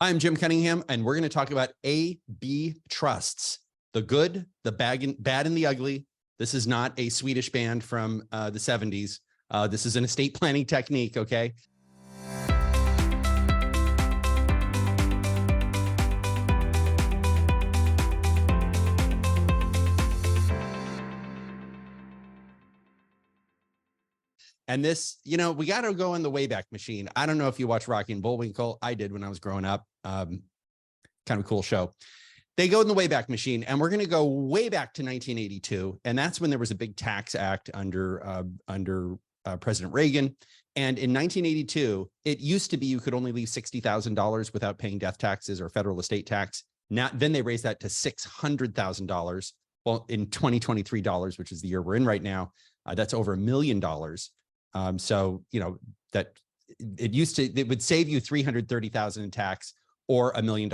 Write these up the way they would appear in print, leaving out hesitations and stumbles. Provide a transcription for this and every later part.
I'm Jim Cunningham, and we're going to talk about A-B trusts, the good, the bad, and the ugly. This is not a Swedish band from the 70s. This is an estate planning technique, okay? And this, we got to go in the Wayback Machine. I don't know if you watch Rocky and Bullwinkle. I did when I was growing up. Kind of a cool show. They go in the Wayback Machine, and we're going to go way back to 1982. And that's when there was a big tax act under President Reagan. And in 1982, it used to be you could only leave $60,000 without paying death taxes or federal estate tax. Then they raised that to $600,000. Well, in 2023 dollars, which is the year we're in right now, that's over $1 million. So, that it would save you $330,000 in tax or $1 million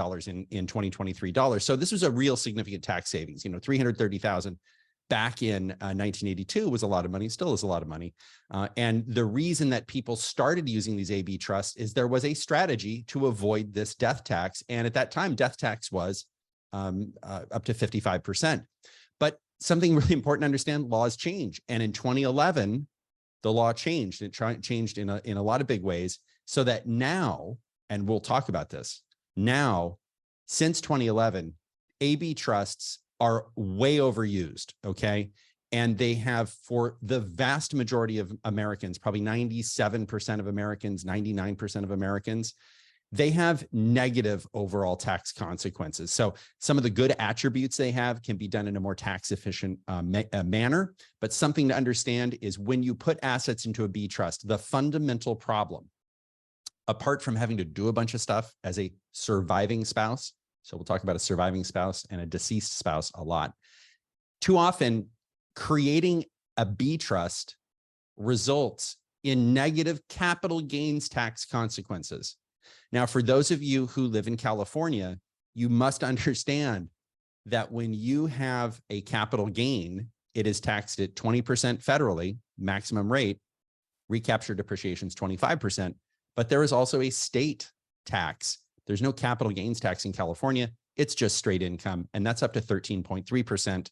in 2023 dollars. So this was a real significant tax savings. $330,000 back in 1982 was a lot of money, still is a lot of money. And the reason that people started using these AB trusts is there was a strategy to avoid this death tax. And at that time, death tax was up to 55%. But something really important to understand, laws change. And in 2011, the law changed. It changed in a lot of big ways, so that now, and we'll talk about this, now, since 2011, AB trusts are way overused, okay? And they have, for the vast majority of Americans, probably 97% of Americans, 99% of Americans, they have negative overall tax consequences. So some of the good attributes they have can be done in a more tax efficient manner. But something to understand is when you put assets into a B trust, the fundamental problem, apart from having to do a bunch of stuff as a surviving spouse, so we'll talk about a surviving spouse and a deceased spouse a lot, too often creating a B trust results in negative capital gains tax consequences. Now, for those of you who live in California, you must understand that when you have a capital gain, it is taxed at 20% federally, maximum rate. Recapture depreciation is 25%, but there is also a state tax. There's no capital gains tax in California. It's just straight income, and that's up to 13.3%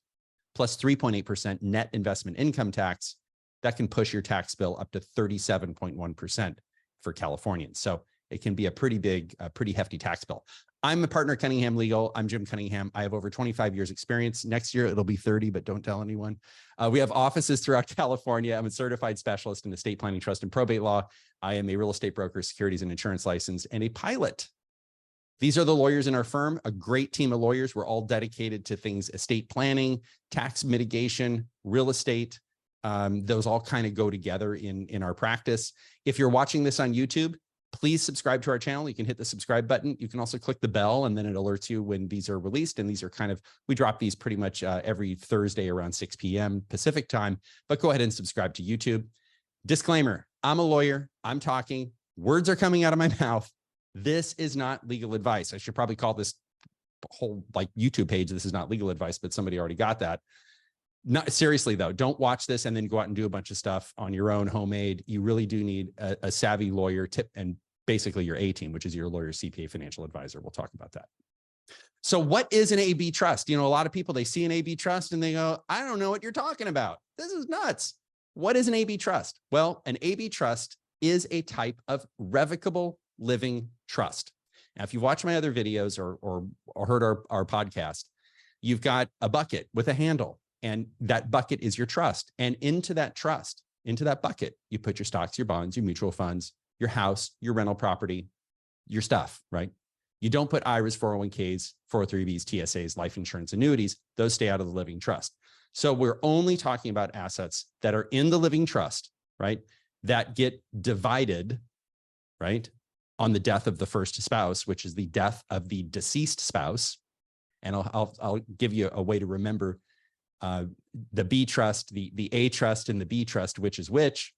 plus 3.8% net investment income tax. That can push your tax bill up to 37.1% for Californians. So it can be a pretty big, pretty hefty tax bill. I'm a partner at Cunningham Legal. I'm Jim Cunningham. I have over 25 years experience. Next year, it'll be 30, but don't tell anyone. We have offices throughout California. I'm a certified specialist in estate planning, trust, and probate law. I am a real estate broker, securities and insurance license, and a pilot. These are the lawyers in our firm, a great team of lawyers. We're all dedicated to things, estate planning, tax mitigation, real estate. Those all kind of go together in our practice. If you're watching this on YouTube, please subscribe to our channel. You can hit the subscribe button. You can also click the bell, and then it alerts you when these are released. And these are we drop these pretty much every Thursday around 6 p.m. Pacific time, but go ahead and subscribe to YouTube. Disclaimer, I'm a lawyer. I'm talking. Words are coming out of my mouth. This is not legal advice. I should probably call this whole YouTube page, "This is not legal advice," but somebody already got that. Not seriously though, don't watch this and then go out and do a bunch of stuff on your own, homemade. You really do need a savvy lawyer tip, and basically your A-team, which is your lawyer, CPA, financial advisor. We'll talk about that. So what is an AB trust? A lot of people, they see an AB trust and they go, I don't know what you're talking about. This is nuts. What is an AB trust? Well, an AB trust is a type of revocable living trust. Now, if you've watched my other videos or heard our podcast, you've got a bucket with a handle, and that bucket is your trust. And into that trust, into that bucket, you put your stocks, your bonds, your mutual funds, your house, your rental property, your stuff, right? You don't put IRAs, 401ks, 403bs, TSAs, life insurance, annuities. Those stay out of the living trust. So we're only talking about assets that are in the living trust, right? That get divided, right, on the death of the first spouse, which is the death of the deceased spouse. And I'll give you a way to remember the B trust, the A trust, and the B trust, which is which.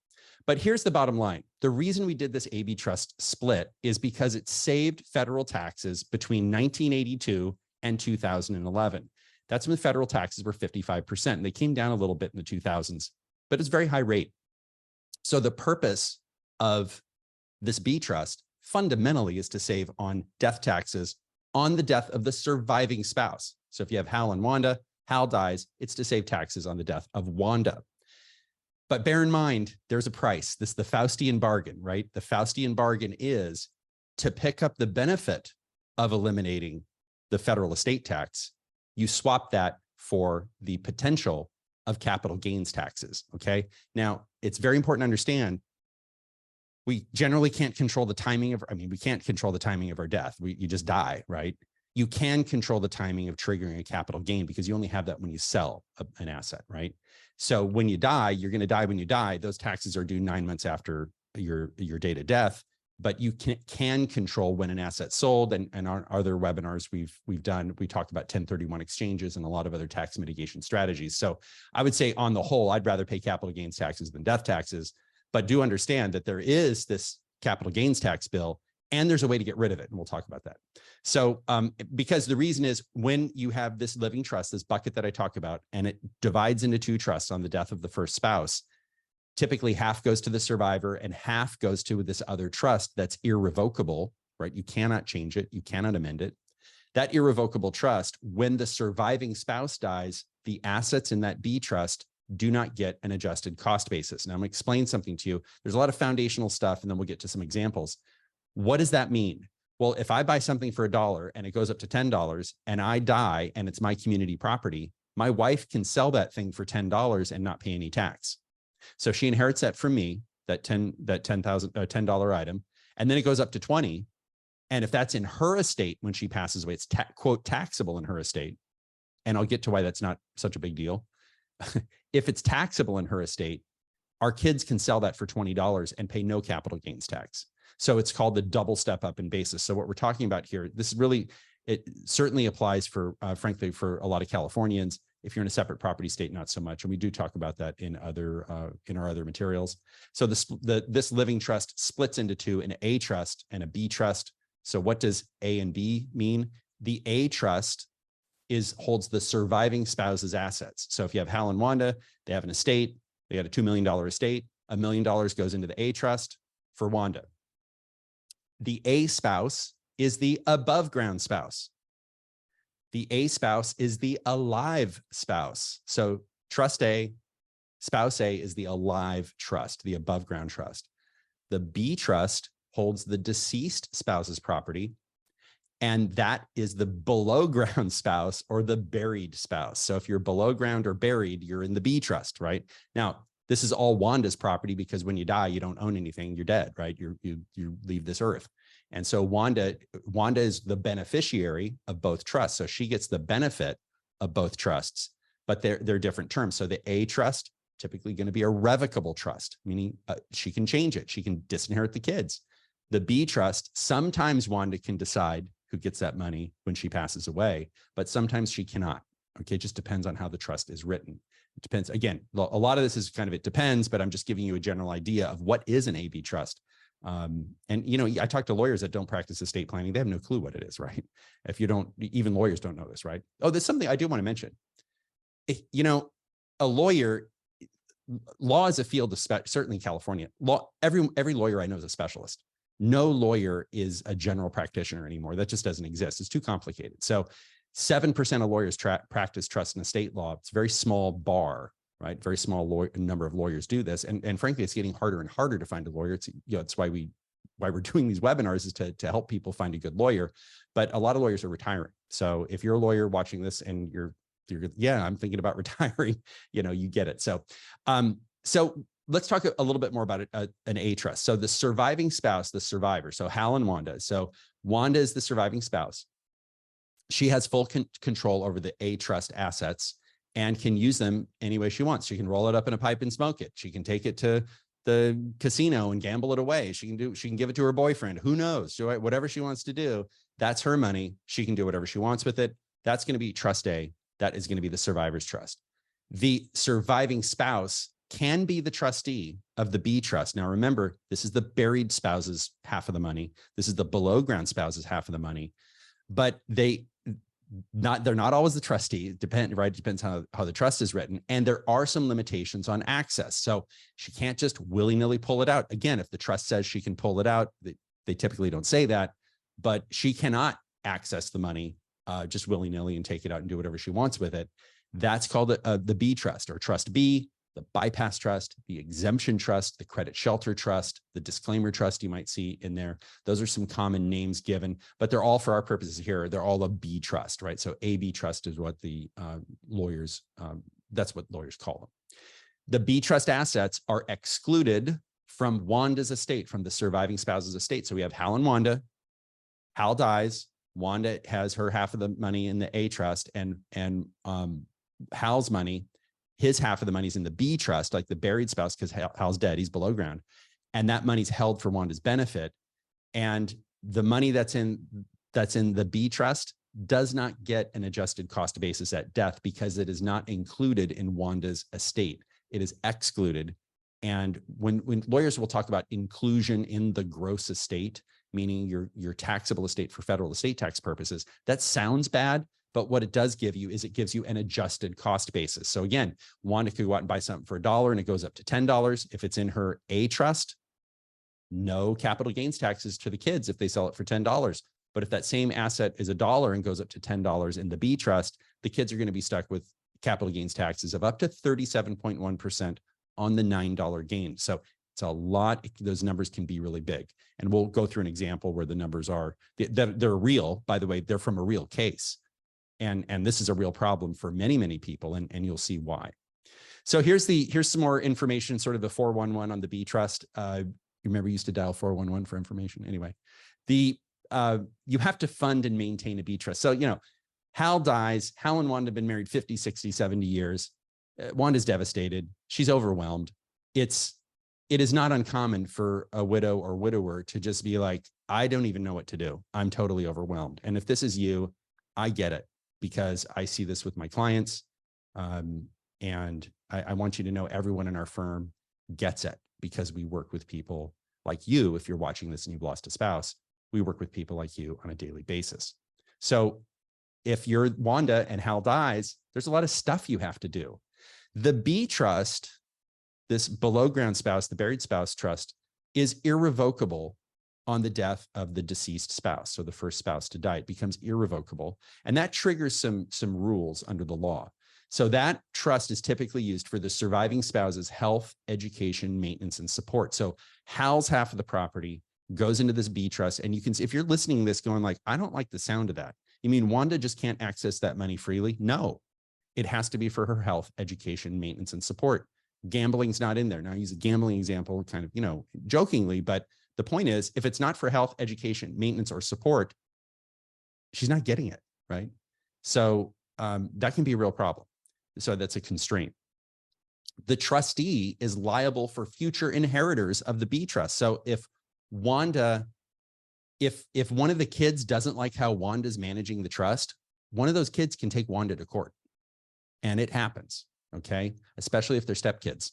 But here's the bottom line. The reason we did this AB trust split is because it saved federal taxes between 1982 and 2011. That's when federal taxes were 55%. And they came down a little bit in the 2000s, but it's very high rate. So the purpose of this B trust fundamentally is to save on death taxes on the death of the surviving spouse. So if you have Hal and Wanda, Hal dies, it's to save taxes on the death of Wanda. But bear in mind, there's a price. This is the Faustian bargain, right? The Faustian bargain is to pick up the benefit of eliminating the federal estate tax. You swap that for the potential of capital gains taxes, okay? Now, it's very important to understand, we generally can't control the timing of, we can't control the timing of our death. You just die, right? You can control the timing of triggering a capital gain because you only have that when you sell an asset, right? So when you die, you're going to die when you die. Those taxes are due 9 months after your date of death, but you can control when an asset's sold. And our other webinars we've done, we talked about 1031 exchanges and a lot of other tax mitigation strategies. So I would say on the whole, I'd rather pay capital gains taxes than death taxes, but do understand that there is this capital gains tax bill and there's a way to get rid of it. And we'll talk about that. So because the reason is when you have this living trust, this bucket that I talk about, and it divides into two trusts on the death of the first spouse, typically half goes to the survivor and half goes to this other trust that's irrevocable, right? You cannot change it. You cannot amend it. That irrevocable trust, when the surviving spouse dies, the assets in that B trust do not get an adjusted cost basis. Now I'm going to explain something to you. There's a lot of foundational stuff, and then we'll get to some examples. What does that mean? Well, if I buy something for $1 and it goes up to $10 and I die and it's my community property, my wife can sell that thing for $10 and not pay any tax. So she inherits that from me, that $10 item, and then it goes up to 20. And if that's in her estate when she passes away, it's quote taxable in her estate. And I'll get to why that's not such a big deal. If it's taxable in her estate, our kids can sell that for $20 and pay no capital gains tax. So it's called the double step up in basis. So what we're talking about here, this is really, it certainly applies for, frankly, for a lot of Californians. If you're in a separate property state, not so much. And we do talk about that in our other materials. So this living trust splits into two, an A trust and a B trust. So what does A and B mean? The A trust holds the surviving spouse's assets. So if you have Hal and Wanda, they have an estate, they got a $2 million estate, $1 million goes into the A trust for Wanda. The A spouse is the above ground spouse. The A spouse is the alive spouse. So trust A, spouse A is the alive trust, the above ground trust. The B trust holds the deceased spouse's property, and that is the below ground spouse or the buried spouse. So if you're below ground or buried, you're in the B trust, right? Now, this is all Wanda's property because when you die, you don't own anything. You're dead, right? You leave this earth. And so Wanda is the beneficiary of both trusts. So she gets the benefit of both trusts, but they're different terms. So the A trust, typically going to be a revocable trust, meaning she can change it. She can disinherit the kids. The B trust, sometimes Wanda can decide who gets that money when she passes away, but sometimes she cannot. Okay, it just depends on how the trust is written. It depends. Again, a lot of this is kind of, it depends, but I'm just giving you a general idea of what is an AB trust. And, you know, I talk to lawyers that don't practice estate planning. They have no clue what it is, right? If you don't, even lawyers don't know this, right? Oh, there's something I do want to mention. You know, a lawyer, law is a field of, certainly in California, law, every lawyer I know is a specialist. No lawyer is a general practitioner anymore. That just doesn't exist. It's too complicated. So 7% of lawyers practice trust and estate law. It's a very small bar, right? Very small number of lawyers do this. And frankly, it's getting harder and harder to find a lawyer. It's, you know, it's why we're doing these webinars, is to help people find a good lawyer. But a lot of lawyers are retiring. So if you're a lawyer watching this and you're yeah, I'm thinking about retiring, you know, you get it. So, so let's talk a little bit more about an A trust. So the surviving spouse, the survivor, so Hal and Wanda. So Wanda is the surviving spouse. She has full control over the A trust assets and can use them any way she wants. She can roll it up in a pipe and smoke it. She can take it to the casino and gamble it away. She can give it to her boyfriend. Who knows? Whatever she wants to do, that's her money. She can do whatever she wants with it. That's going to be trust A. That is going to be the survivor's trust. The surviving spouse can be the trustee of the B trust. Now, remember, this is the buried spouse's half of the money. This is the below ground spouse's half of the money, but they're not always the trustee. It depends how the trust is written. And there are some limitations on access. So she can't just willy-nilly pull it out. Again, if the trust says she can pull it out, They typically don't say that, but she cannot access the money just willy-nilly and take it out and do whatever she wants with it. That's called the B trust, or trust B, the bypass trust, the exemption trust, the credit shelter trust, the disclaimer trust you might see in there. Those are some common names given, but they're all, for our purposes here, they're all a B trust, right? So AB trust is what the lawyers, that's what lawyers call them. The B trust assets are excluded from Wanda's estate, from the surviving spouse's estate. So we have Hal and Wanda. Hal dies. Wanda has her half of the money in the A trust, and Hal's money, his half of the money is in the B trust, like the buried spouse, because Hal's dead, he's below ground. And that money's held for Wanda's benefit. And the money that's in the B trust does not get an adjusted cost basis at death because it is not included in Wanda's estate. It is excluded. And when lawyers will talk about inclusion in the gross estate, meaning your taxable estate for federal estate tax purposes, that sounds bad, but what it does give you is it gives you an adjusted cost basis. So again, Wanda could go out and buy something for $1 and it goes up to $10. If it's in her A trust, no capital gains taxes to the kids if they sell it for $10. But if that same asset is $1 and goes up to $10 in the B trust, the kids are going to be stuck with capital gains taxes of up to 37.1% on the $9 gain. So it's a lot. Those numbers can be really big. And we'll go through an example where the numbers are, they're real. By the way, they're from a real case. And this is a real problem for many, many people, and you'll see why. So here's some more information, sort of the 411 on the B trust. You remember you used to dial 411 for information. Anyway, you have to fund and maintain a B trust. So, Hal dies. Hal and Wanda have been married 50, 60, 70 years. Wanda's devastated. She's overwhelmed. It is not uncommon for a widow or widower to just be like, I don't even know what to do. I'm totally overwhelmed. And if this is you, I get it, because I see this with my clients. And I want you to know everyone in our firm gets it, because we work with people like you. If you're watching this and you've lost a spouse, we work with people like you on a daily basis. So if you're Wanda and Hal dies, there's a lot of stuff you have to do. The B trust, this below ground spouse, the buried spouse trust, is irrevocable on the death of the deceased spouse. So the first spouse to die, it becomes irrevocable. And that triggers some rules under the law. So that trust is typically used for the surviving spouse's health, education, maintenance, and support. So Hal's half of the property goes into this B trust. And you can see, if you're listening to this going like, I don't like the sound of that. You mean Wanda just can't access that money freely? No, it has to be for her health, education, maintenance, and support. Gambling's not in there. Now I use a gambling example kind of, jokingly, but the point is, if it's not for health, education, maintenance, or support, she's not getting it, right? So that can be a real problem. So that's a constraint. The trustee is liable for future inheritors of the B trust. So if Wanda, if one of the kids doesn't like how Wanda's managing the trust, one of those kids can take Wanda to court. And it happens, okay? Especially if they're stepkids,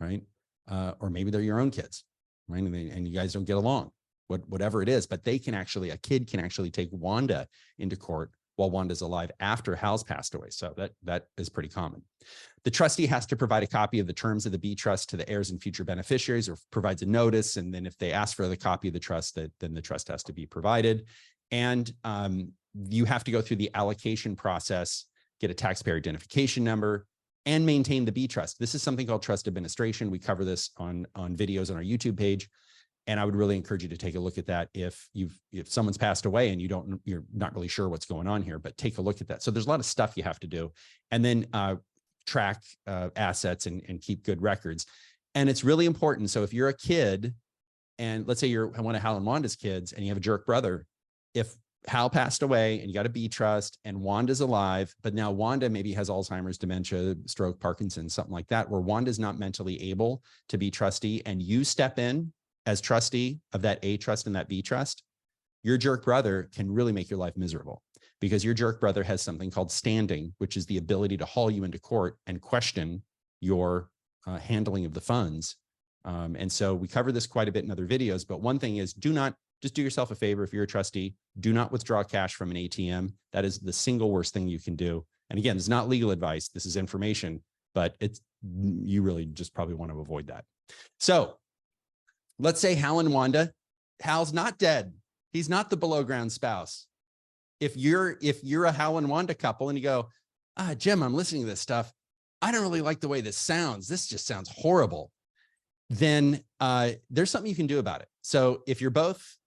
right? Or maybe they're your own kids, right? And you guys don't get along, whatever it is, but a kid can actually take Wanda into court while Wanda's alive after Hal's passed away. So that is pretty common. The trustee has to provide a copy of the terms of the B trust to the heirs and future beneficiaries, or provides a notice. And then if they ask for the copy of the trust, then the trust has to be provided. And you have to go through the allocation process, get a taxpayer identification number, and maintain the B trust. This is something called trust administration. We cover this on videos on our YouTube page. And I would really encourage you to take a look at that if someone's passed away and you're not really sure what's going on here, but take a look at that. So there's a lot of stuff you have to do, and then track assets and keep good records. And it's really important. So if you're a kid, and let's say you're one of Hal and Wanda's kids, and you have a jerk brother, if Hal passed away and you got a B trust and Wanda's alive, but now Wanda maybe has Alzheimer's, dementia, stroke, Parkinson's, something like that, where Wanda's not mentally able to be trustee, and you step in as trustee of that A trust and that B trust, your jerk brother can really make your life miserable, because your jerk brother has something called standing, which is the ability to haul you into court and question your handling of the funds. And so we cover this quite a bit in other videos, but one thing is, just do yourself a favor. If you're a trustee, do not withdraw cash from an ATM. That is the single worst thing you can do. And again, it's not legal advice. This is information, but you really just probably want to avoid that. So let's say Hal and Wanda Hal's not dead. He's not the below ground spouse. If you're a Hal and Wanda couple and you go, Jim, I'm listening to this stuff, I don't really like the way this sounds. This just sounds horrible. Then there's something you can do about it. So if you're both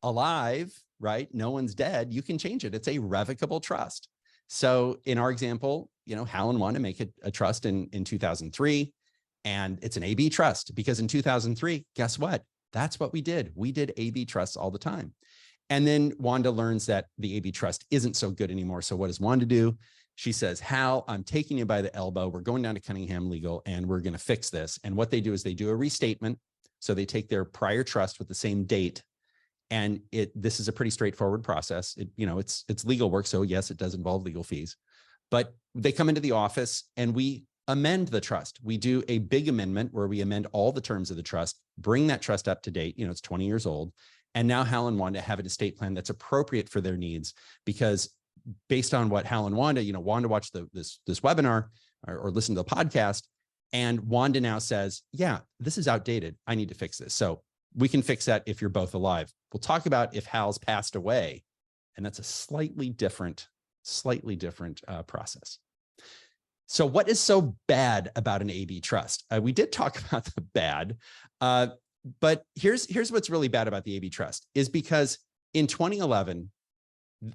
alive, right, no one's dead, you can change it. It's a revocable trust. So in our example, Hal and Wanda make a trust in 2003, and it's an AB trust because in 2003, guess what? That's what we did. We did AB trusts all the time. And then Wanda learns that the AB trust isn't so good anymore. So what does Wanda do? She says, Hal, I'm taking you by the elbow. We're going down to Cunningham Legal and we're going to fix this. And what they do is they do a restatement. So they take their prior trust with the same date. And this is a pretty straightforward process. It's legal work. So yes, it does involve legal fees, but they come into the office and we amend the trust. We do a big amendment where we amend all the terms of the trust, bring that trust up to date. It's 20 years old. And now Hal and Wanda have an estate plan that's appropriate for their needs, because based on what Hal and Wanda, Wanda watched this webinar or listened to the podcast, and Wanda now says, yeah, this is outdated. I need to fix this. So we can fix that if you're both alive. We'll talk about if Hal's passed away, and that's a slightly different process. So what is so bad about an AB trust? We did talk about the bad, but here's what's really bad about the AB trust is because in 2011,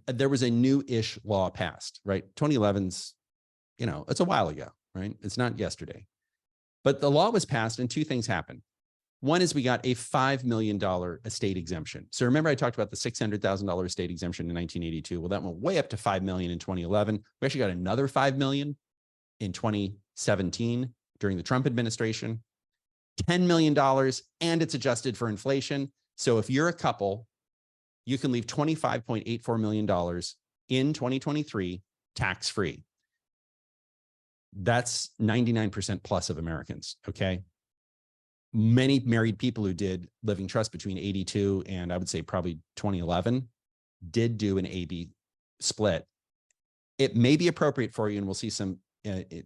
there was a new-ish law passed, right? 2011's, it's a while ago, right? It's not yesterday. But the law was passed and two things happened. One is we got a $5 million estate exemption. So remember I talked about the $600,000 estate exemption in 1982. Well, that went way up to $5 million in 2011. We actually got another $5 million in 2017 during the Trump administration, $10 million, and it's adjusted for inflation. So if you're a couple, you can leave $25.84 million in 2023 tax-free. That's 99% plus of Americans, okay? Many married people who did living trust between 82 and I would say probably 2011 did do an AB split. It may be appropriate for you, and we'll see some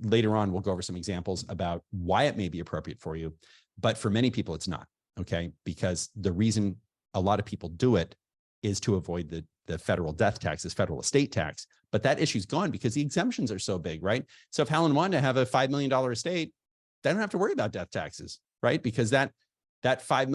later on, we'll go over some examples about why it may be appropriate for you, but for many people it's not, okay? Because the reason a lot of people do it is to avoid the federal death taxes, federal estate tax, but that issue's gone because the exemptions are so big, right? So if Hal and Wanda have a $5 million estate, they don't have to worry about death taxes, right? Because that $5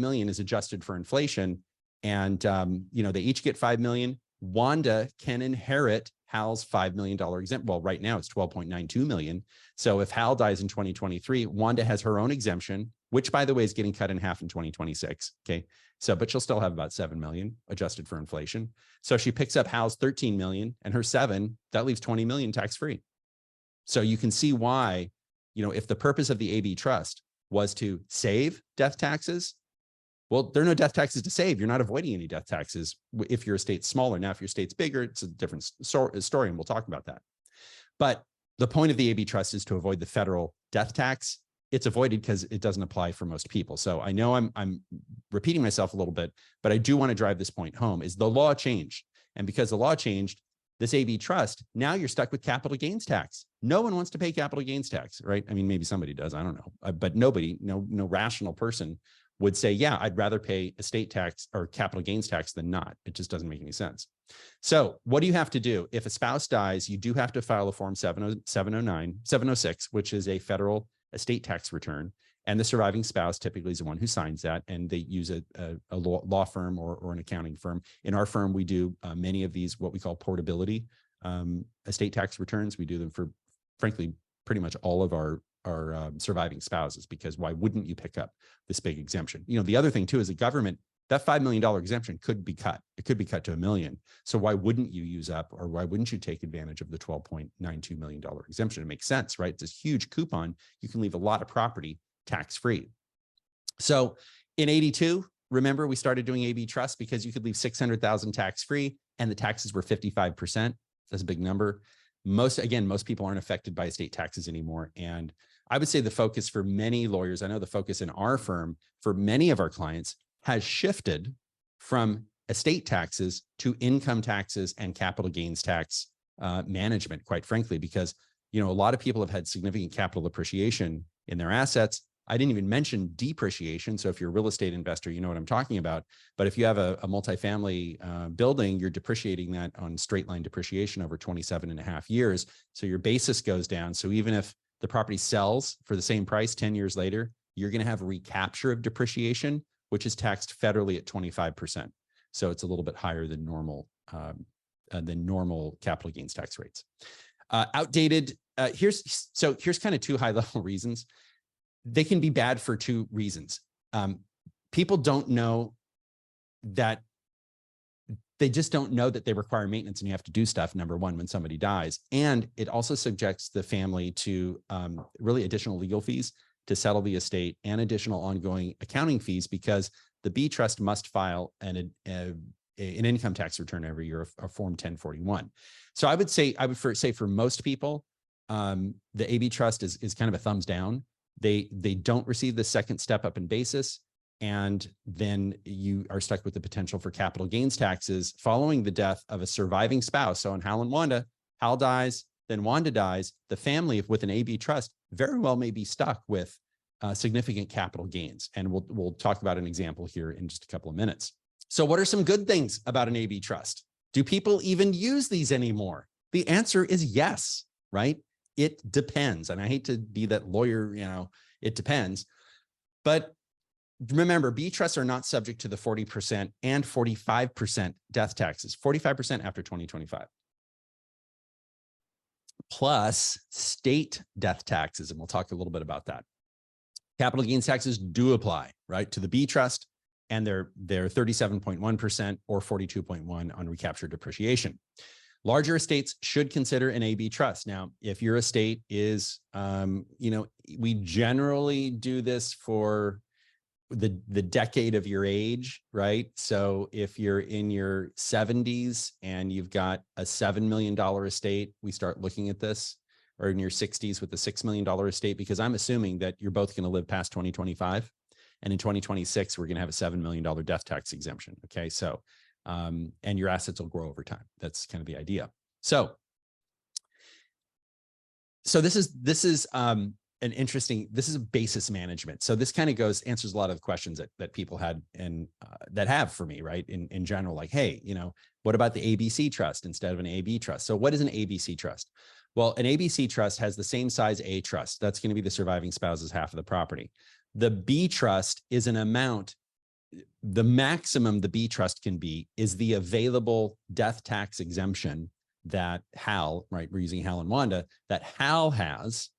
million is adjusted for inflation, and they each get $5 million. Wanda can inherit Hal's $5 million exemption. Well, right now it's $12.92 million. So if Hal dies in 2023, Wanda has her own exemption, which by the way is getting cut in half in 2026. Okay. So, but she'll still have about 7 million adjusted for inflation. So she picks up Hal's 13 million and her 7, that leaves 20 million tax-free. So you can see why, if the purpose of the AB trust was to save death taxes, well, there are no death taxes to save. You're not avoiding any death taxes if your estate's smaller. Now, if your estate's bigger, it's a different story, and we'll talk about that. But the point of the AB trust is to avoid the federal death tax. It's avoided because it doesn't apply for most people. So I know I'm repeating myself a little bit, but I do want to drive this point home, is the law changed. And because the law changed, this AB trust, now you're stuck with capital gains tax. No one wants to pay capital gains tax, right? I mean, maybe somebody does, I don't know, but nobody, no rational person would say, yeah, I'd rather pay estate tax or capital gains tax than not. It just doesn't make any sense. So what do you have to do? If a spouse dies, you do have to file a form 706, which is a federal estate tax return. And the surviving spouse typically is the one who signs that, and they use a law firm or an accounting firm. In our firm, we do many of these, what we call portability estate tax returns. We do them for, frankly, pretty much all of our surviving spouses, because why wouldn't you pick up this big exemption? The other thing too is the government, that $5 million exemption could be cut. It could be cut to $1 million. So why wouldn't you use up, or why wouldn't you take advantage of the $12.92 million exemption? It makes sense, right? It's a huge coupon. You can leave a lot of property tax-free. So in 82, remember we started doing AB trust because you could leave 600,000 tax-free and the taxes were 55%. That's a big number. Most people aren't affected by estate taxes anymore. And I would say the focus for many lawyers, I know the focus in our firm for many of our clients has shifted from estate taxes to income taxes and capital gains tax management, quite frankly, because a lot of people have had significant capital appreciation in their assets. I didn't even mention depreciation. So if you're a real estate investor, you know what I'm talking about. But if you have a multifamily building, you're depreciating that on straight line depreciation over 27.5 years. So your basis goes down. So even if the property sells for the same price 10 years later, you're going to have a recapture of depreciation, which is taxed federally at 25%. So it's a little bit higher than normal capital gains tax rates. Outdated. Here's kind of two high level reasons. They can be bad for two reasons. People don't know that they just don't know that they require maintenance and you have to do stuff, number one, when somebody dies. And it also subjects the family to really additional legal fees to settle the estate and additional ongoing accounting fees, because the B trust must file an income tax return every year, a Form 1041. So I would say for most people, the AB trust is kind of a thumbs down. They don't receive the second step up in basis, and then you are stuck with the potential for capital gains taxes following the death of a surviving spouse. So in Hal and Wanda, Hal dies, then Wanda dies. The family with an AB trust very well may be stuck with significant capital gains, and we'll talk about an example here in just a couple of minutes. So what are some good things about an AB trust? Do people even use these anymore? The answer is yes, right? It depends. And I hate to be that lawyer, it depends. But remember, B trusts are not subject to the 40% and 45% death taxes, 45% after 2025. Plus state death taxes. And we'll talk a little bit about that. Capital gains taxes do apply, to the B trust, and they're 37.1% or 42.1% on recaptured depreciation. Larger estates should consider an AB trust. Now, if your estate is, we generally do this for the decade of your age, right? So if you're in your 70s and you've got a $7 million estate, we start looking at this, or in your 60s with a $6 million estate, because I'm assuming that you're both going to live past 2025. And in 2026, we're going to have a $7 million death tax exemption. Okay. So, and your assets will grow over time. That's kind of the idea. So this is an interesting, this is a basis management. So this kind of answers a lot of questions that people had and that have for me, right? In general, like, hey, what about the ABC trust instead of an AB trust? So what is an ABC trust? Well, an ABC trust has the same size A trust. That's going to be the surviving spouse's half of the property. The B trust is an amount. The maximum the B trust can be is the available death tax exemption that Hal, right, we're using Hal and Wanda, that Hal has,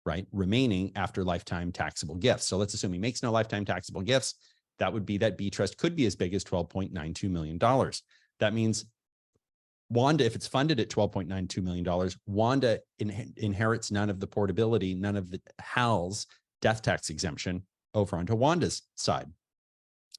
right, remaining after lifetime taxable gifts. So let's assume he makes no lifetime taxable gifts. That would be that B trust could be as big as $12.92 million. That means Wanda, if it's funded at $12.92 million, Wanda inherits none of the portability, none of the Hal's death tax exemption over onto Wanda's side.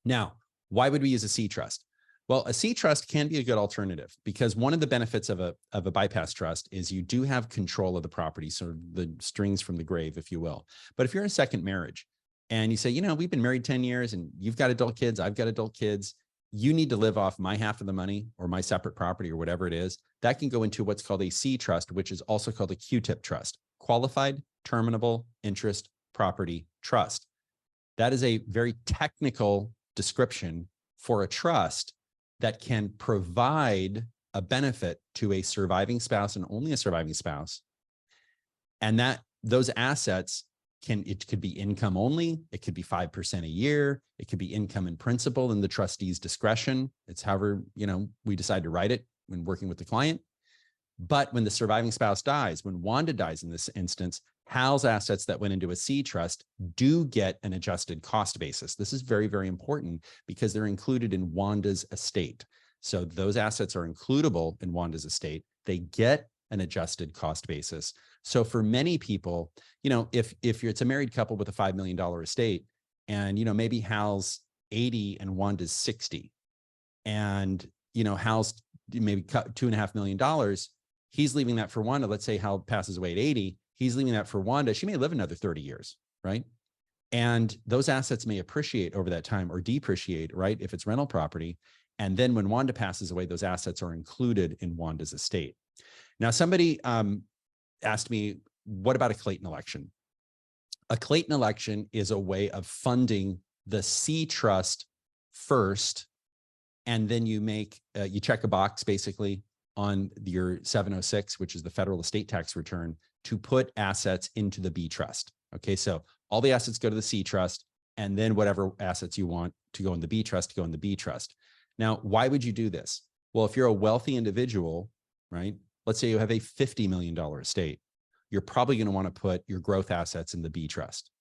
Now, why would we use a C trust? Well, a C trust can be a good alternative, because one of the benefits of a bypass trust is you do have control of the property, sort of the strings from the grave, if you will. But if you're in a second marriage and you say, we've been married 10 years and you've got adult kids, I've got adult kids, you need to live off my half of the money or my separate property or whatever it is, that can go into what's called a C trust, which is also called a Q-tip trust, qualified terminable interest property trust. That is a very technical description for a trust that can provide a benefit to a surviving spouse and only a surviving spouse. And that those assets it could be income only, it could be 5% a year, it could be income in principal in the trustee's discretion. It's however, we decide to write it when working with the client. But when the surviving spouse dies, when Wanda dies in this instance, Hal's assets that went into a C trust do get an adjusted cost basis. This is very, very important because they're included in Wanda's estate. So those assets are includable in Wanda's estate. They get an adjusted cost basis. So for many people, if it's a married couple with a $5 million estate and, maybe Hal's 80 and Wanda's 60 and, Hal's maybe $2.5 million, he's leaving that for Wanda. Let's say Hal passes away at 80. He's leaving that for Wanda. She may live another 30 years, right? And those assets may appreciate over that time or depreciate, right? If it's rental property. And then when Wanda passes away, those assets are included in Wanda's estate. Now, somebody asked me, what about a Clayton election? A Clayton election is a way of funding the C trust first, and then you make you check a box basically on your 706, which is the federal estate tax return, to put assets into the B trust. Okay, so all the assets go to the C trust, and then whatever assets you want to go in the B trust go in the B trust. Now, why would you do this? Well, if you're a wealthy individual, right? Let's say you have a $50 million estate, you're probably going to want to put your growth assets in the B trust.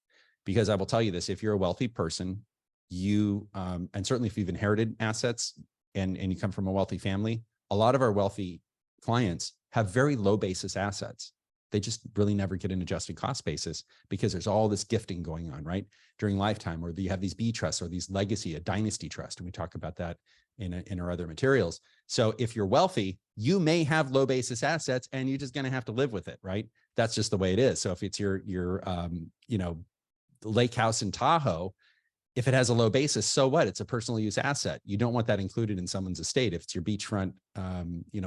Because I will tell you this, if you're a wealthy person, you, and certainly if you've inherited assets and you come from a wealthy family, a lot of our wealthy clients have very low basis assets. They just really never get an adjusted cost basis because there's all this gifting going on, right? During lifetime, or you have these B trusts or these legacy, a dynasty trust. And we talk about that in our other materials. So if you're wealthy, you may have low basis assets and you're just going to have to live with it, right? That's just the way it is. So if it's your lake house in Tahoe, if it has a low basis, so what? It's a personal use asset. You don't want that included in someone's estate. If it's your beachfront,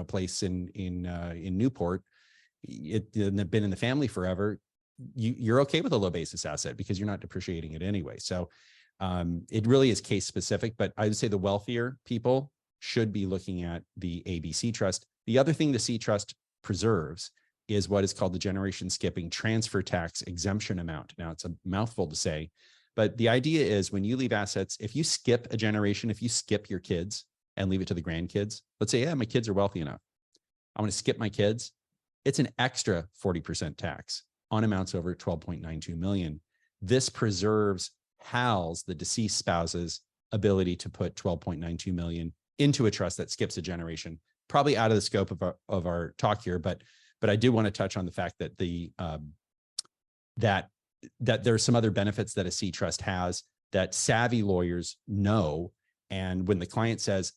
place in Newport, it's been in the family forever, you're okay with a low basis asset because you're not depreciating it anyway. So it really is case specific, but I would say the wealthier people should be looking at the ABC trust. The other thing the C trust preserves is what is called the generation skipping transfer tax exemption amount. Now, it's a mouthful to say, but the idea is when you leave assets, if you skip a generation, if you skip your kids and leave it to the grandkids, let's say, yeah, my kids are wealthy enough, I want to skip my kids, it's an extra 40% tax on amounts over 12.92 million. This preserves Hal's, the deceased spouse's, ability to put 12.92 million into a trust that skips a generation. Probably out of the scope of our talk here, but I do want to touch on the fact that that there's some other benefits that a C trust has that savvy lawyers know. And when the client says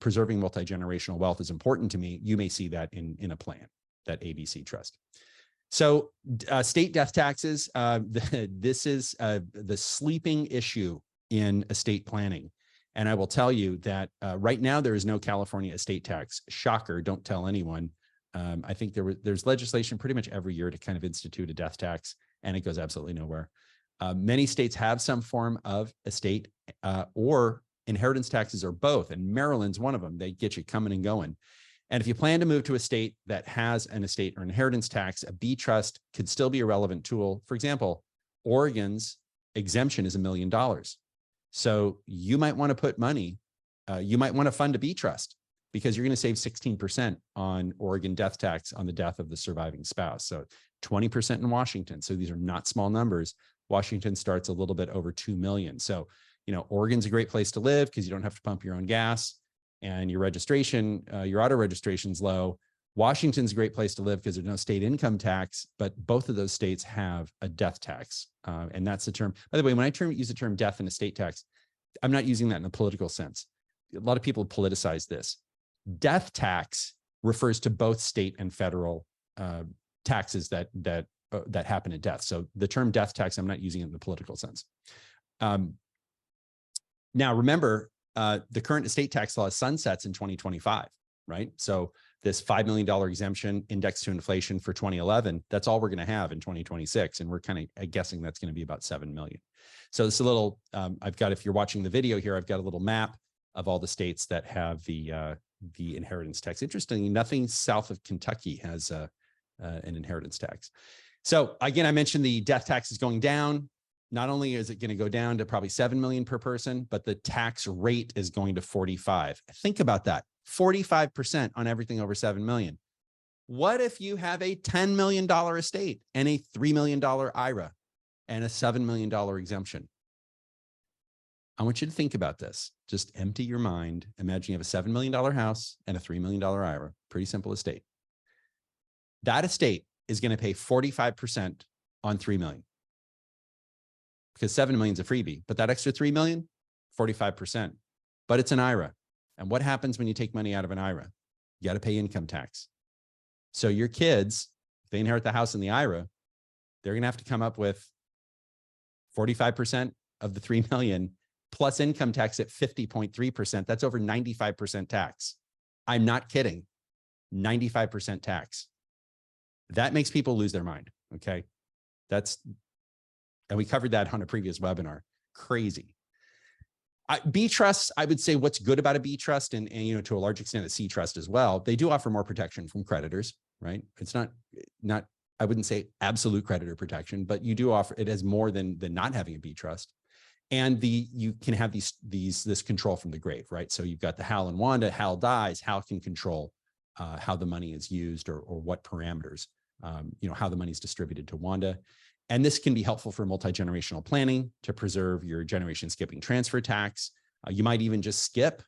preserving multi-generational wealth is important to me, you may see that in a plan, that ABC trust. So state death taxes, this is the sleeping issue in estate planning. And I will tell you that right now there is no California estate tax. Shocker, don't tell anyone. I think there's legislation pretty much every year to kind of institute a death tax, and it goes absolutely nowhere. Many states have some form of estate or inheritance taxes, or both, and Maryland's one of them. They get you coming and going. And if you plan to move to a state that has an estate or inheritance tax, a B trust could still be a relevant tool. For example, Oregon's exemption is $1 million. So you might want to put money, you might want to fund a B trust because you're going to save 16% on Oregon death tax on the death of the surviving spouse. So 20% in Washington. So these are not small numbers. Washington starts a little bit over 2 million. So, Oregon's a great place to live because you don't have to pump your own gas and your registration, your auto registration's low. Washington's a great place to live because there's no state income tax, but both of those states have a death tax. And that's the term. By the way, when I use the term death and estate tax, I'm not using that in a political sense. A lot of people politicize this. Death tax refers to both state and federal taxes that happen at death. So the term death tax, I'm not using it in the political sense. Now, remember, the current estate tax law sunsets in 2025, right? So this $5 million exemption indexed to inflation for 2011, that's all we're going to have in 2026. And we're kind of guessing that's going to be about 7 million. So it's a little, I've got, if you're watching the video here, I've got a little map of all the states that have the inheritance tax. Interestingly, nothing south of Kentucky has an inheritance tax. So again, I mentioned the death tax is going down. Not only is it going to go down to probably 7 million per person, but the tax rate is going to 45. Think about that. 45% on everything over 7 million. What if you have a $10 million estate and a $3 million IRA and a $7 million exemption? I want you to think about this. Just empty your mind. Imagine you have a $7 million house and a $3 million IRA. Pretty simple estate. That estate is going to pay 45% on 3 million. Because 7 million is a freebie, but that extra 3 million, 45%. But it's an IRA. And what happens when you take money out of an IRA? You got to pay income tax. So your kids, if they inherit the house and the IRA, they're going to have to come up with 45% of the 3 million plus income tax at 50.3%. That's over 95% tax. I'm not kidding. 95% tax. That makes people lose their mind. Okay. That's And we covered that on a previous webinar. Crazy. B trusts, I would say what's good about a B trust and you know, to a large extent a C trust as well, they do offer more protection from creditors, right? It's not, I wouldn't say absolute creditor protection, but you do offer, it has more than not having a B trust. And you can have this control from the grave, right? So you've got the Hal and Wanda. Hal dies, Hal can control how the money is used or what parameters, you know, how the money is distributed to Wanda. And this can be helpful for multi-generational planning to preserve your generation skipping transfer tax. You might even just skip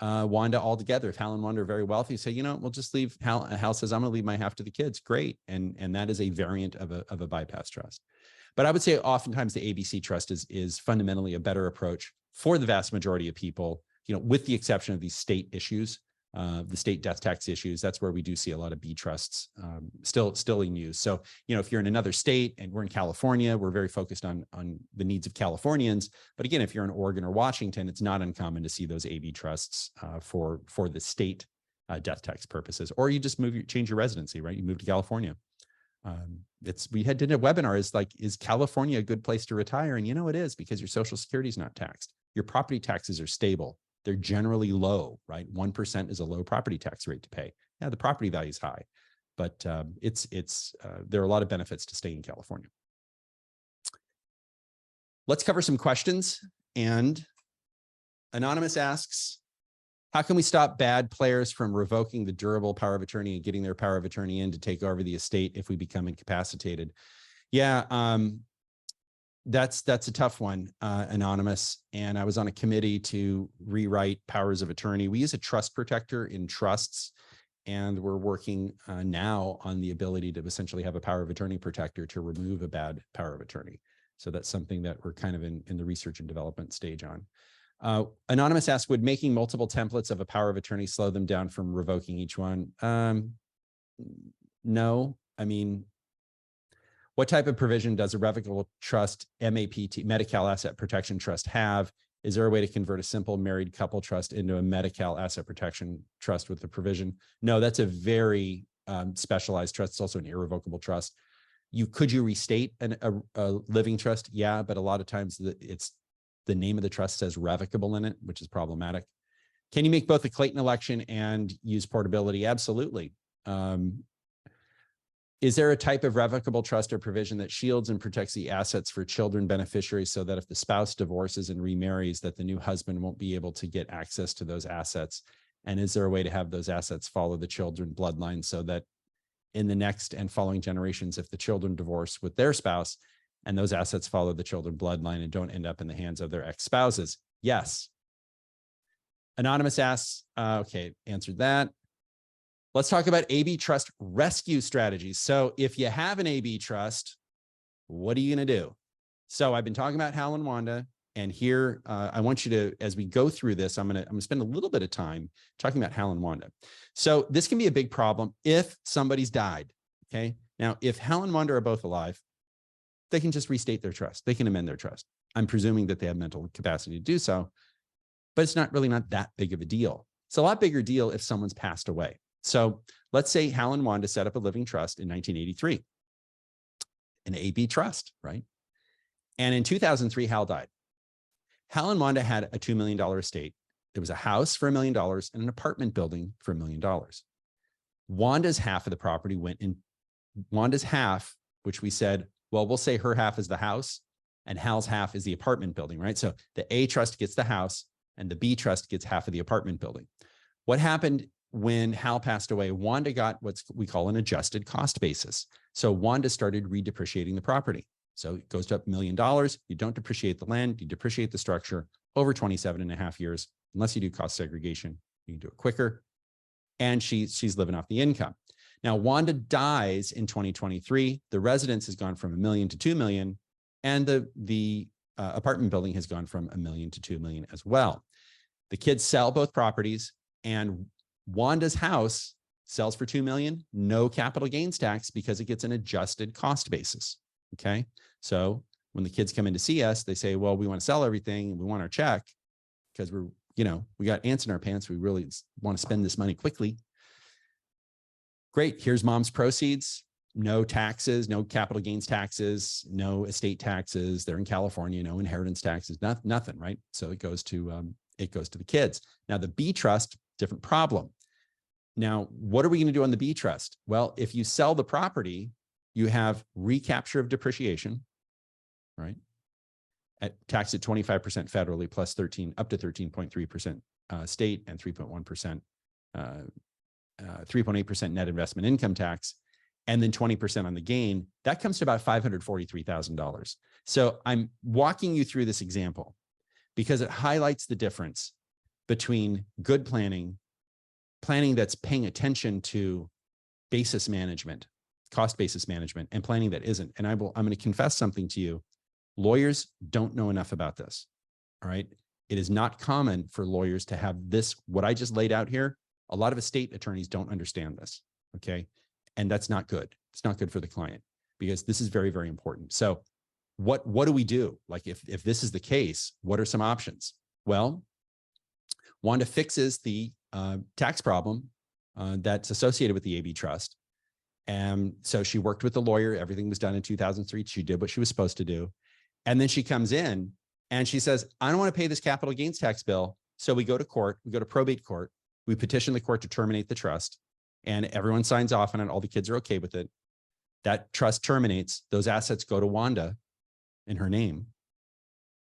Wanda altogether. If Hal and Wanda are very wealthy, say, you know, we'll just leave Hal says, I'm going to leave my half to the kids. Great. And that is a variant of a bypass trust. But I would say oftentimes the ABC trust is fundamentally a better approach for the vast majority of people, you know, with the exception of these state issues, the state death tax issues. That's where we do see a lot of B trusts still in use. So, you know, if you're in another state and we're in California, we're very focused on the needs of Californians. But again, if you're in Oregon or Washington, it's not uncommon to see those AB trusts for the state death tax purposes, or you just change your residency, right? You move to California. We had did a webinar is California a good place to retire? And you know, it is, because your Social Security is not taxed. Your property taxes are stable. They're generally low, right? 1% is a low property tax rate to pay. Yeah, the property value is high, but there are a lot of benefits to staying in California. Let's cover some questions. And Anonymous asks, how can we stop bad players from revoking the durable power of attorney and getting their power of attorney in to take over the estate if we become incapacitated? Yeah, that's a tough one, Anonymous. And I was on a committee to rewrite powers of attorney. We use a trust protector in trusts, and we're working now on the ability to essentially have a power of attorney protector to remove a bad power of attorney. So that's something that we're kind of in the research and development stage on. Anonymous asks, would making multiple templates of a power of attorney slow them down from revoking each one? No. I mean, what type of provision does a revocable trust, MAPT, Medi-Cal Asset Protection Trust, have? Is there a way to convert a simple married couple trust into a Medi-Cal Asset Protection Trust with the provision? No, that's a very specialized trust. It's also an irrevocable trust. Could you restate a living trust? Yeah, but a lot of times the name of the trust says revocable in it, which is problematic. Can you make both a Clayton election and use portability? Absolutely. Is there a type of revocable trust or provision that shields and protects the assets for children beneficiaries so that if the spouse divorces and remarries, that the new husband won't be able to get access to those assets? And is there a way to have those assets follow the children bloodline so that in the next and following generations, if the children divorce with their spouse and those assets follow the children bloodline and don't end up in the hands of their ex-spouses? Yes. Anonymous asks, okay, answered that. Let's talk about AB trust rescue strategies. So if you have an AB trust, what are you going to do? So I've been talking about Hal and Wanda, and here I want you to, as we go through this, I'm going to spend a little bit of time talking about Hal and Wanda. So this can be a big problem if somebody's died. Okay. Now, if Hal and Wanda are both alive, they can just restate their trust. They can amend their trust. I'm presuming that they have mental capacity to do so, but it's not that big of a deal. It's a lot bigger deal if someone's passed away. So let's say Hal and Wanda set up a living trust in 1983, an AB trust, right? And in 2003, Hal died. Hal and Wanda had a $2 million estate. There was a house for $1 million and an apartment building for $1 million. Wanda's half of the property went in. Wanda's half, which we said, well, we'll say her half is the house and Hal's half is the apartment building, right? So the A trust gets the house and the B trust gets half of the apartment building. What happened when Hal passed away? Wanda got what we call an adjusted cost basis. So Wanda started redepreciating the property. So it goes to up $1 million. You don't depreciate the land, you depreciate the structure over 27.5 years. Unless you do cost segregation, you can do it quicker. And she's living off the income. Now, Wanda dies in 2023. The residence has gone from $1 million to $2 million, and the apartment building has gone from $1 million to $2 million as well. The kids sell both properties, and Wanda's house sells for $2 million, no capital gains tax because it gets an adjusted cost basis. Okay. So when the kids come in to see us, they say, well, we want to sell everything and we want our check because we got ants in our pants. We really want to spend this money quickly. Great. Here's mom's proceeds. no taxes, no capital gains taxes, no estate taxes. They're in California, no inheritance taxes, nothing, right? So it goes to the kids. Now the B trust, different problem. Now, what are we going to do on the B trust? Well, if you sell the property, you have recapture of depreciation, right? Taxed at 25% federally, plus up to 13.3% state, and 3.1%, 3.8% net investment income tax, and then 20% on the gain. That comes to about $543,000. So I'm walking you through this example because it highlights the difference between good planning that's paying attention to basis management, cost basis management, and planning that isn't. And I'm going to confess something to you. Lawyers don't know enough about this. All right. It is not common for lawyers to have this, what I just laid out here. A lot of estate attorneys don't understand this. Okay. And that's not good. It's not good for the client because this is very, very important. So what do we do? Like if this is the case, what are some options? Well, Wanda fixes the tax problem that's associated with the AB trust. And so she worked with the lawyer. Everything was done in 2003. She did what she was supposed to do. And then she comes in and she says, I don't want to pay this capital gains tax bill. So we go to court, we go to probate court, we petition the court to terminate the trust, and everyone signs off on it. All the kids are okay with it. That trust terminates. Those assets go to Wanda in her name,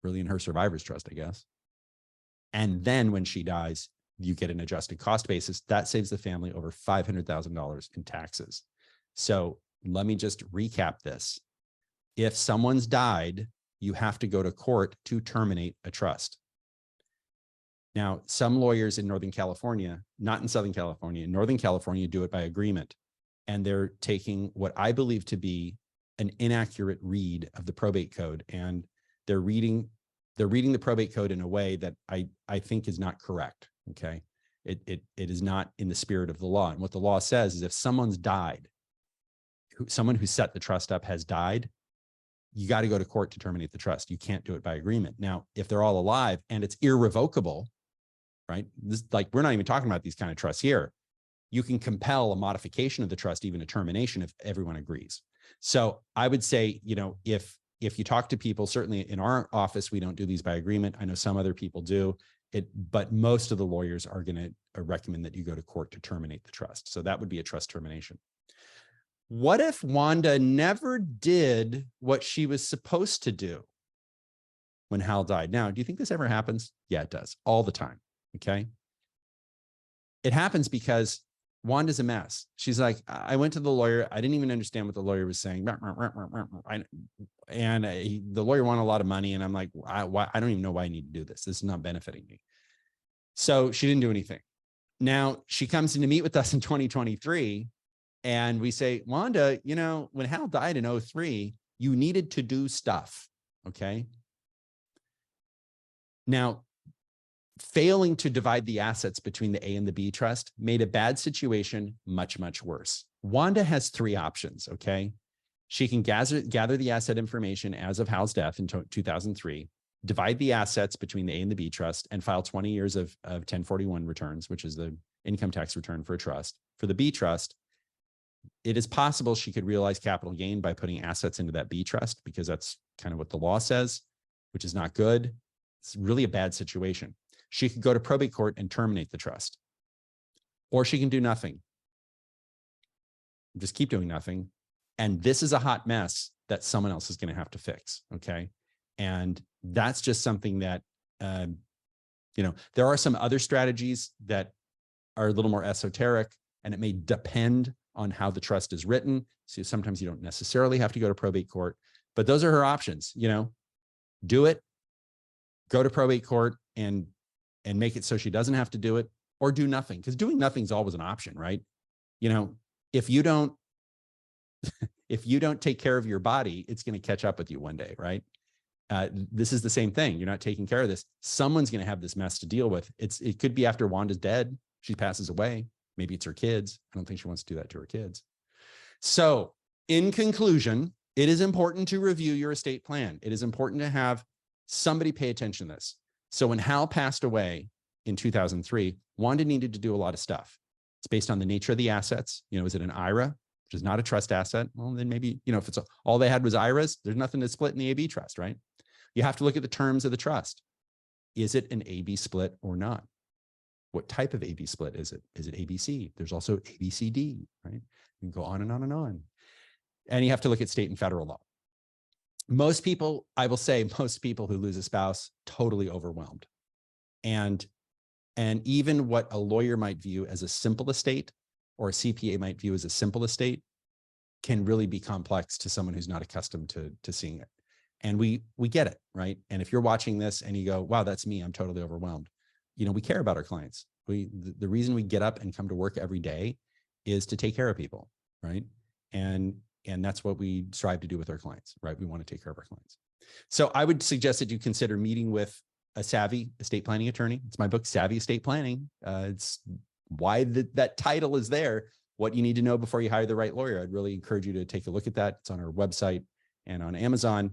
really in her survivor's trust, I guess. And then when she dies, you get an adjusted cost basis. That saves the family over $500,000 in taxes. So let me just recap this. If someone's died, you have to go to court to terminate a trust. Now, some lawyers in Northern California, not in Southern California, in Northern California do it by agreement. And they're taking what I believe to be an inaccurate read of the probate code. And they're reading the probate code in a way that I think is not correct. Okay. It is not in the spirit of the law. And what the law says is if someone's died, someone who set the trust up has died, you got to go to court to terminate the trust. You can't do it by agreement. Now, if they're all alive and it's irrevocable, right? This, like, we're not even talking about these kind of trusts here. You can compel a modification of the trust, even a termination, if everyone agrees. So I would say, you know, if you talk to people, certainly in our office, we don't do these by agreement. I know some other people do it, but most of the lawyers are going to recommend that you go to court to terminate the trust. So that would be a trust termination. What if Wanda never did what she was supposed to do when Hal died? Now, do you think this ever happens? Yeah, it does all the time. Okay. It happens because Wanda's a mess. She's like, I went to the lawyer. I didn't even understand what the lawyer was saying. And the lawyer wanted a lot of money. And I'm like, I don't even know why I need to do this. This is not benefiting me. So she didn't do anything. Now she comes in to meet with us in 2023. And we say, Wanda, you know, when Hal died in 2003, you needed to do stuff. Okay. Now, failing to divide the assets between the A and the B trust made a bad situation much, much worse. Wanda has three options. Okay. She can gather the asset information as of Hal's death in 2003, divide the assets between the A and the B trust, and file 20 years of 1041 returns, which is the income tax return for a trust. For the B trust, it is possible she could realize capital gain by putting assets into that B trust, because that's kind of what the law says, which is not good. It's really a bad situation. She could go to probate court and terminate the trust, or she can do nothing. Just keep doing nothing. And this is a hot mess that someone else is going to have to fix. Okay. And that's just something that, you know, there are some other strategies that are a little more esoteric, and it may depend on how the trust is written. So sometimes you don't necessarily have to go to probate court, but those are her options. You know, do it, go to probate court and make it so she doesn't have to do it, or do nothing, because doing nothing is always an option, right? You know, if you don't take care of your body, it's going to catch up with you one day, right? This is the same thing. You're not taking care of this. Someone's going to have this mess to deal with. It could be after Wanda's dead, she passes away. Maybe it's her kids. I don't think she wants to do that to her kids. So in conclusion, it is important to review your estate plan. It is important to have somebody pay attention to this. So when Hal passed away in 2003, Wanda needed to do a lot of stuff. It's based on the nature of the assets. You know, is it an IRA? which is not a trust asset, well, then maybe, if it's all they had was IRAs, there's nothing to split in the AB trust, right? You have to look at the terms of the trust. Is it an AB split or not? What type of AB split is it? Is it ABC? There's also ABCD, right? You can go on and on and on. And you have to look at state and federal law. Most people, I will say, most people who lose a spouse, totally overwhelmed. And even what a lawyer might view as a simple estate or a CPA might view as a simple estate can really be complex to someone who's not accustomed to seeing it. And we get it, right? And if you're watching this and you go, wow, that's me, I'm totally overwhelmed. We care about our clients. The reason we get up and come to work every day is to take care of people, right? And that's what we strive to do with our clients, right? We want to take care of our clients. So I would suggest that you consider meeting with a savvy estate planning attorney. It's my book, Savvy Estate Planning. It's why that title is there, what you need to know before you hire the right lawyer. I'd really encourage you to take a look at that. It's on our website and on Amazon.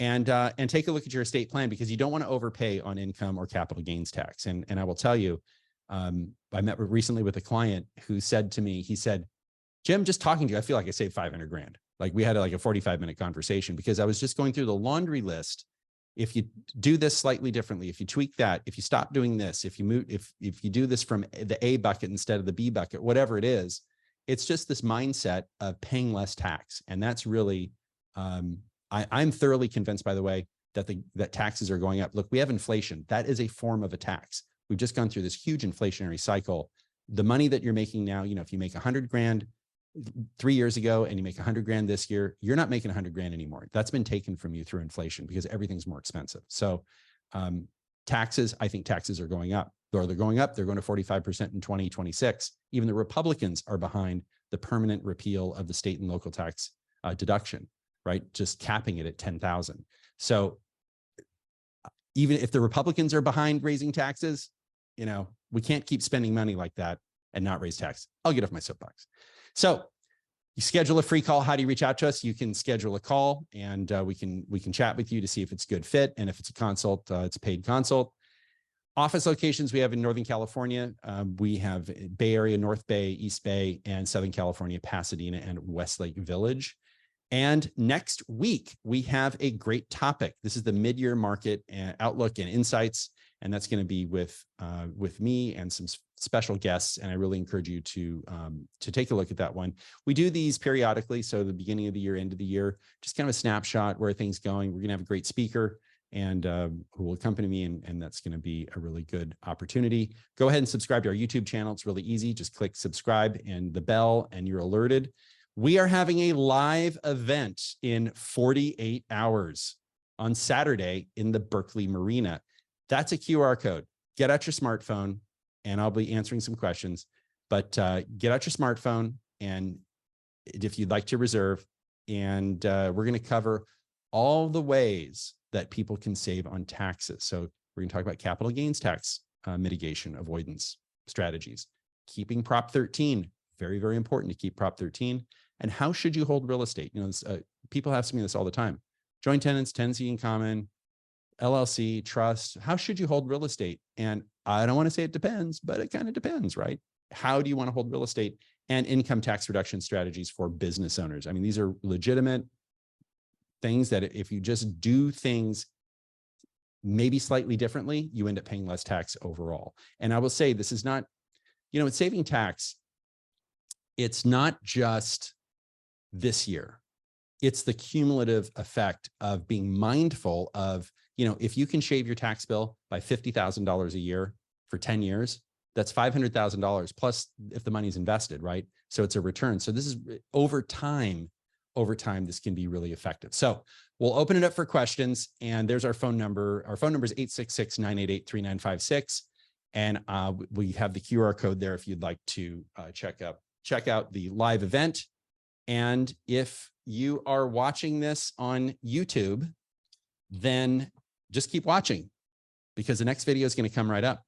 And take a look at your estate plan, because you don't want to overpay on income or capital gains tax. And I will tell you, I met recently with a client who said to me, he said, Jim, just talking to you, I feel like I saved 500 grand. Like we had a 45-minute conversation, because I was just going through the laundry list. If you do this slightly differently, if you tweak that, if you stop doing this, if you move, if you do this from the A bucket instead of the B bucket, whatever it is, it's just this mindset of paying less tax. And that's really, I'm thoroughly convinced, by the way, that taxes are going up. Look, we have inflation. That is a form of a tax. We've just gone through this huge inflationary cycle. The money that you're making now, if you make 100 grand 3 years ago and you make 100 grand this year, you're not making 100 grand anymore. That's been taken from you through inflation because everything's more expensive. So taxes, I think taxes are going up. Or they're going up. They're going to 45% in 2026. Even the Republicans are behind the permanent repeal of the state and local tax deduction, right? Just capping it at 10,000. So even if the Republicans are behind raising taxes, we can't keep spending money like that and not raise tax. I'll get off my soapbox. So you schedule a free call. How do you reach out to us? You can schedule a call, and we can chat with you to see if it's a good fit. And if it's a consult, it's a paid consult. Office locations we have in Northern California. We have Bay Area, North Bay, East Bay, and Southern California, Pasadena, and Westlake Village. And next week, we have a great topic. This is the mid-year market outlook and insights. And that's going to be with me and some special guests. And I really encourage you to take a look at that one. We do these periodically. So the beginning of the year, end of the year, just kind of a snapshot, where are things going. We're going to have a great speaker and who will accompany me. And that's going to be a really good opportunity. Go ahead and subscribe to our YouTube channel. It's really easy. Just click subscribe and the bell and you're alerted. We are having a live event in 48 hours on Saturday in the Berkeley Marina. That's a QR code. Get out your smartphone and I'll be answering some questions, but get out your smartphone, and if you'd like to reserve, and we're going to cover all the ways that people can save on taxes. So we're going to talk about capital gains tax mitigation avoidance strategies, keeping Prop 13, very, very important to keep Prop 13. And how should you hold real estate? People ask me this all the time. Joint tenants, tenancy in common, LLC, trust, how should you hold real estate? And I don't want to say it depends, but it kind of depends, right? How do you want to hold real estate? And income tax reduction strategies for business owners. I mean, these are legitimate things that if you just do things maybe slightly differently, you end up paying less tax overall. And I will say, this is not, it's saving tax. It's not just this year. It's the cumulative effect of being mindful of, if you can shave your tax bill by $50,000 a year for 10 years, that's $500,000 plus if the money's invested, right? So it's a return. So this is over time, this can be really effective. So we'll open it up for questions, and there's our phone number. Our phone number is 866-988-3956. And we have the QR code there if you'd like to check out the live event. And if you are watching this on YouTube, then just keep watching, because the next video is going to come right up.